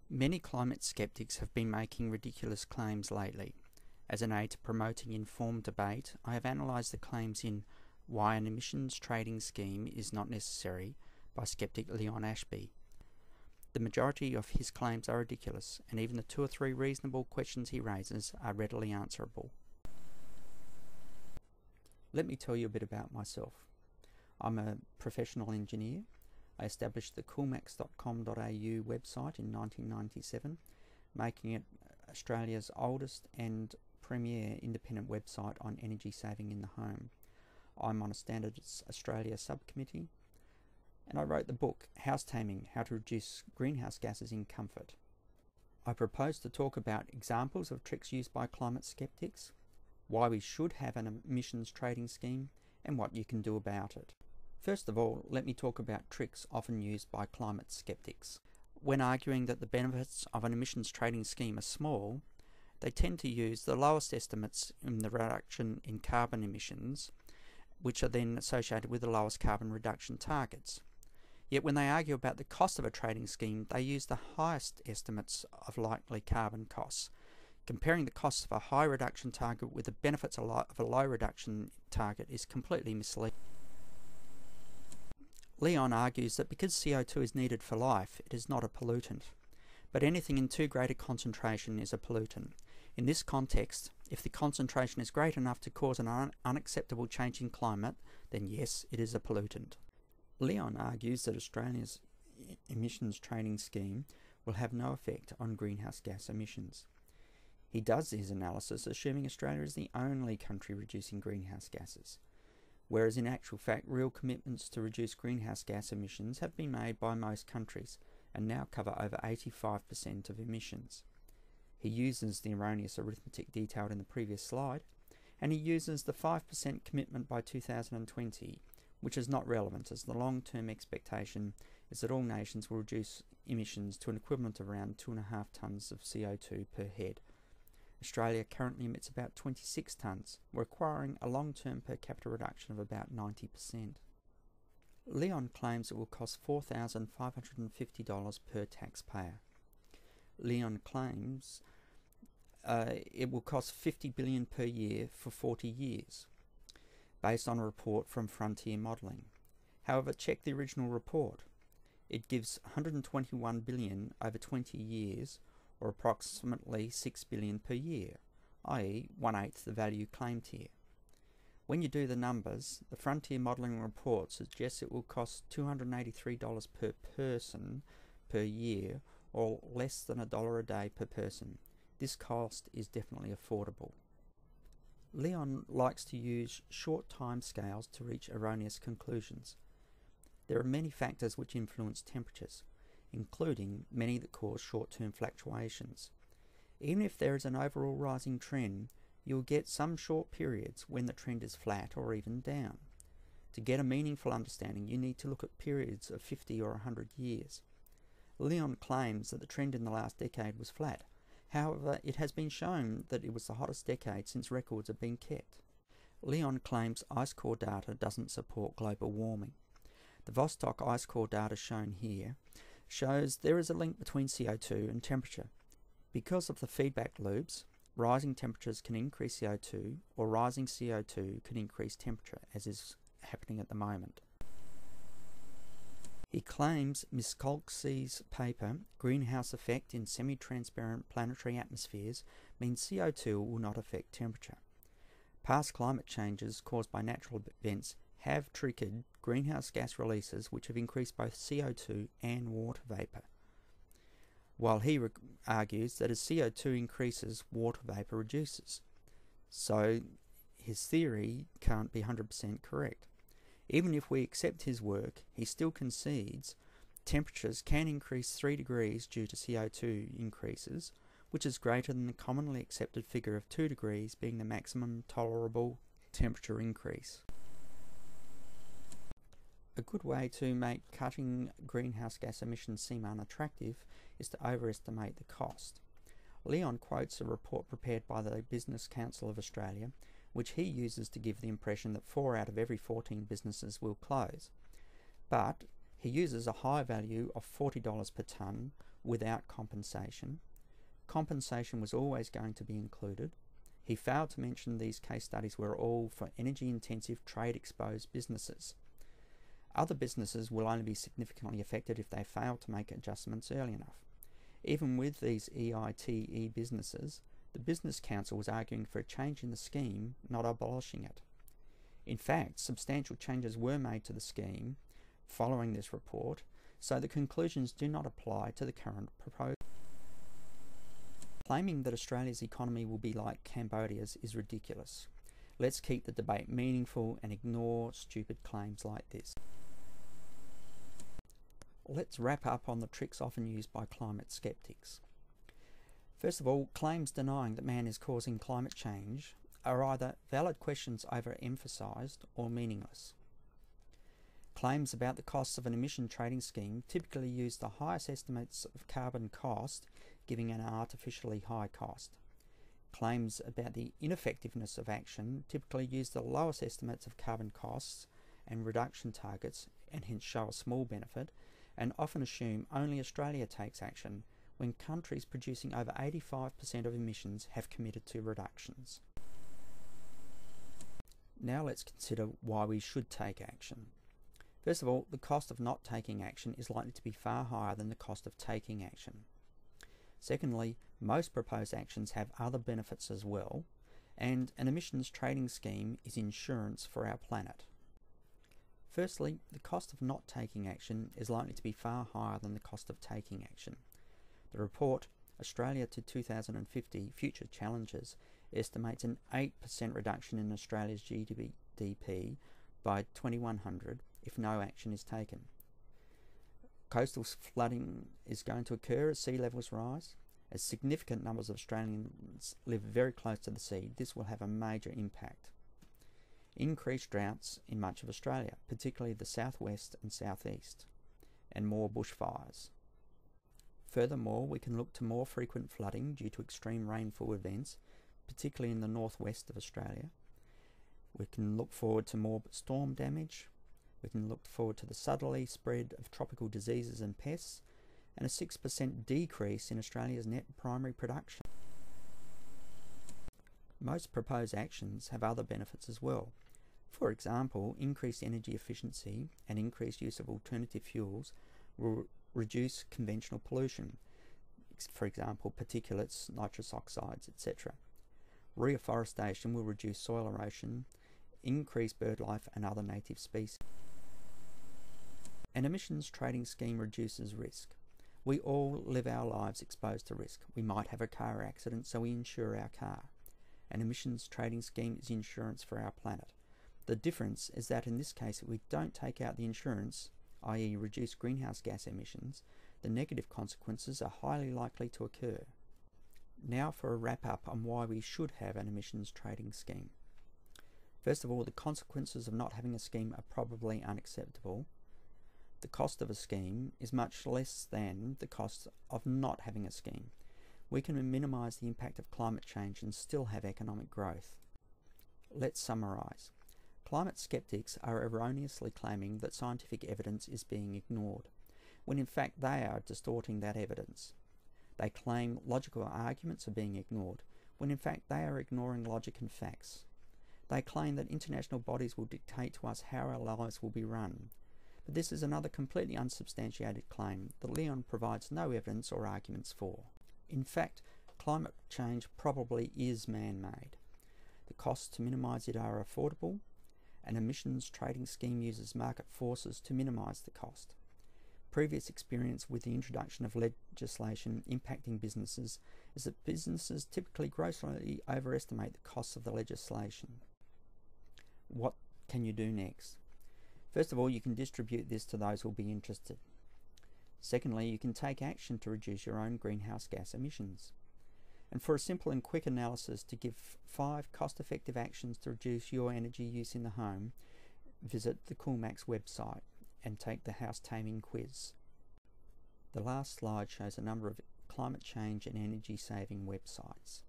Many climate skeptics have been making ridiculous claims lately. As an aid to promoting informed debate, I have analysed the claims in Why an Emissions Trading Scheme is Not Necessary by skeptic Leon Ashby. The majority of his claims are ridiculous, and even the 2 or 3 reasonable questions he raises are readily answerable. Let me tell you a bit about myself. I'm a professional engineer. I established the coolmax.com.au website in 1997, making it Australia's oldest and premier independent website on energy saving in the home. I'm on a Standards Australia subcommittee, and I wrote the book House Taming: How to Reduce Greenhouse Gases in Comfort. I propose to talk about examples of tricks used by climate skeptics, why we should have an emissions trading scheme, and what you can do about it. First of all, let me talk about tricks often used by climate skeptics. When arguing that the benefits of an emissions trading scheme are small, they tend to use the lowest estimates in the reduction in carbon emissions, which are then associated with the lowest carbon reduction targets. Yet when they argue about the cost of a trading scheme, they use the highest estimates of likely carbon costs. Comparing the costs of a high reduction target with the benefits of a low reduction target is completely misleading. Leon argues that because CO2 is needed for life, it is not a pollutant. But anything in too great a concentration is a pollutant. In this context, if the concentration is great enough to cause an unacceptable change in climate, then yes, it is a pollutant. Leon argues that Australia's emissions trading scheme will have no effect on greenhouse gas emissions. He does his analysis assuming Australia is the only country reducing greenhouse gases, whereas in actual fact real commitments to reduce greenhouse gas emissions have been made by most countries and now cover over 85% of emissions. He uses the erroneous arithmetic detailed in the previous slide, and he uses the 5% commitment by 2020, which is not relevant as the long-term expectation is that all nations will reduce emissions to an equivalent of around 2.5 tonnes of CO2 per head. Australia currently emits about 26 tonnes, requiring a long-term per capita reduction of about 90%. Leon claims it will cost $4,550 per taxpayer. Leon claims it will cost $50 billion per year for 40 years, based on a report from Frontier Modelling. However, check the original report. It gives $121 billion over 20 years, or approximately $6 billion per year, i.e. 1/8 the value claimed here. When you do the numbers, the Frontier Modelling report suggests it will cost $283 per person per year, or less than $1 a day per person. This cost is definitely affordable. Leon likes to use short time scales to reach erroneous conclusions. There are many factors which influence temperatures, including many that cause short-term fluctuations. Even if there is an overall rising trend, you'll get some short periods when the trend is flat or even down. To get a meaningful understanding, you need to look at periods of 50 or 100 years. Leon claims that the trend in the last decade was flat. However, it has been shown that it was the hottest decade since records have been kept. Leon claims ice core data doesn't support global warming. The Vostok ice core data shown here shows there is a link between CO2 and temperature. Because of the feedback loops, rising temperatures can increase CO2, or rising CO2 can increase temperature, as is happening at the moment. He claims Miskolc's paper, Greenhouse Effect in Semi-Transparent Planetary Atmospheres, means CO2 will not affect temperature. Past climate changes caused by natural events have triggered greenhouse gas releases which have increased both CO2 and water vapour, while he argues that as CO2 increases, water vapour reduces. So his theory can't be 100% correct. Even if we accept his work, he still concedes temperatures can increase 3 degrees due to CO2 increases, which is greater than the commonly accepted figure of 2 degrees being the maximum tolerable temperature increase. A good way to make cutting greenhouse gas emissions seem unattractive is to overestimate the cost. Leon quotes a report prepared by the Business Council of Australia, which he uses to give the impression that 4 out of every 14 businesses will close. But he uses a high value of $40 per tonne, without compensation. Compensation was always going to be included. He failed to mention these case studies were all for energy-intensive, trade-exposed businesses. Other businesses will only be significantly affected if they fail to make adjustments early enough. Even with these EITE businesses, the Business Council was arguing for a change in the scheme, not abolishing it. In fact, substantial changes were made to the scheme following this report, so the conclusions do not apply to the current proposal. Claiming that Australia's economy will be like Cambodia's is ridiculous. Let's keep the debate meaningful and ignore stupid claims like this. Let's wrap up on the tricks often used by climate skeptics. First of all, claims denying that man is causing climate change are either valid questions overemphasised or meaningless. Claims about the costs of an emission trading scheme typically use the highest estimates of carbon cost, giving an artificially high cost. Claims about the ineffectiveness of action typically use the lowest estimates of carbon costs and reduction targets, and hence show a small benefit, and often assume only Australia takes action, when countries producing over 85% of emissions have committed to reductions. Now let's consider why we should take action. First of all, the cost of not taking action is likely to be far higher than the cost of taking action. Secondly, most proposed actions have other benefits as well, and an emissions trading scheme is insurance for our planet. Firstly, the cost of not taking action is likely to be far higher than the cost of taking action. The report, Australia to 2050 Future Challenges, estimates an 8% reduction in Australia's GDP by 2100 if no action is taken. Coastal flooding is going to occur as sea levels rise. As significant numbers of Australians live very close to the sea, this will have a major impact. Increased droughts in much of Australia, particularly the southwest and southeast, and more bushfires. Furthermore, we can look to more frequent flooding due to extreme rainfall events, particularly in the northwest of Australia. We can look forward to more storm damage. We can look forward to the southerly spread of tropical diseases and pests, and a 6% decrease in Australia's net primary production. Most proposed actions have other benefits as well. For example, increased energy efficiency and increased use of alternative fuels will reduce conventional pollution, for example, particulates, nitrous oxides, etc. Reforestation will reduce soil erosion, increase bird life and other native species. An emissions trading scheme reduces risk. We all live our lives exposed to risk. We might have a car accident, so we insure our car. An emissions trading scheme is insurance for our planet. The difference is that in this case, if we don't take out the insurance, i.e. reduce greenhouse gas emissions, the negative consequences are highly likely to occur. Now for a wrap up on why we should have an emissions trading scheme. First of all, the consequences of not having a scheme are probably unacceptable. The cost of a scheme is much less than the cost of not having a scheme. We can minimise the impact of climate change and still have economic growth. Let's summarise. Climate skeptics are erroneously claiming that scientific evidence is being ignored, when in fact they are distorting that evidence. They claim logical arguments are being ignored, when in fact they are ignoring logic and facts. They claim that international bodies will dictate to us how our lives will be run. But this is another completely unsubstantiated claim that Leon provides no evidence or arguments for. In fact, climate change probably is man-made. The costs to minimise it are affordable. An emissions trading scheme uses market forces to minimise the cost. Previous experience with the introduction of legislation impacting businesses is that businesses typically grossly overestimate the costs of the legislation. What can you do next? First of all, you can distribute this to those who will be interested. Secondly, you can take action to reduce your own greenhouse gas emissions. And for a simple and quick analysis to give 5 cost-effective actions to reduce your energy use in the home, visit the Coolmax website and take the house taming quiz. The last slide shows a number of climate change and energy saving websites.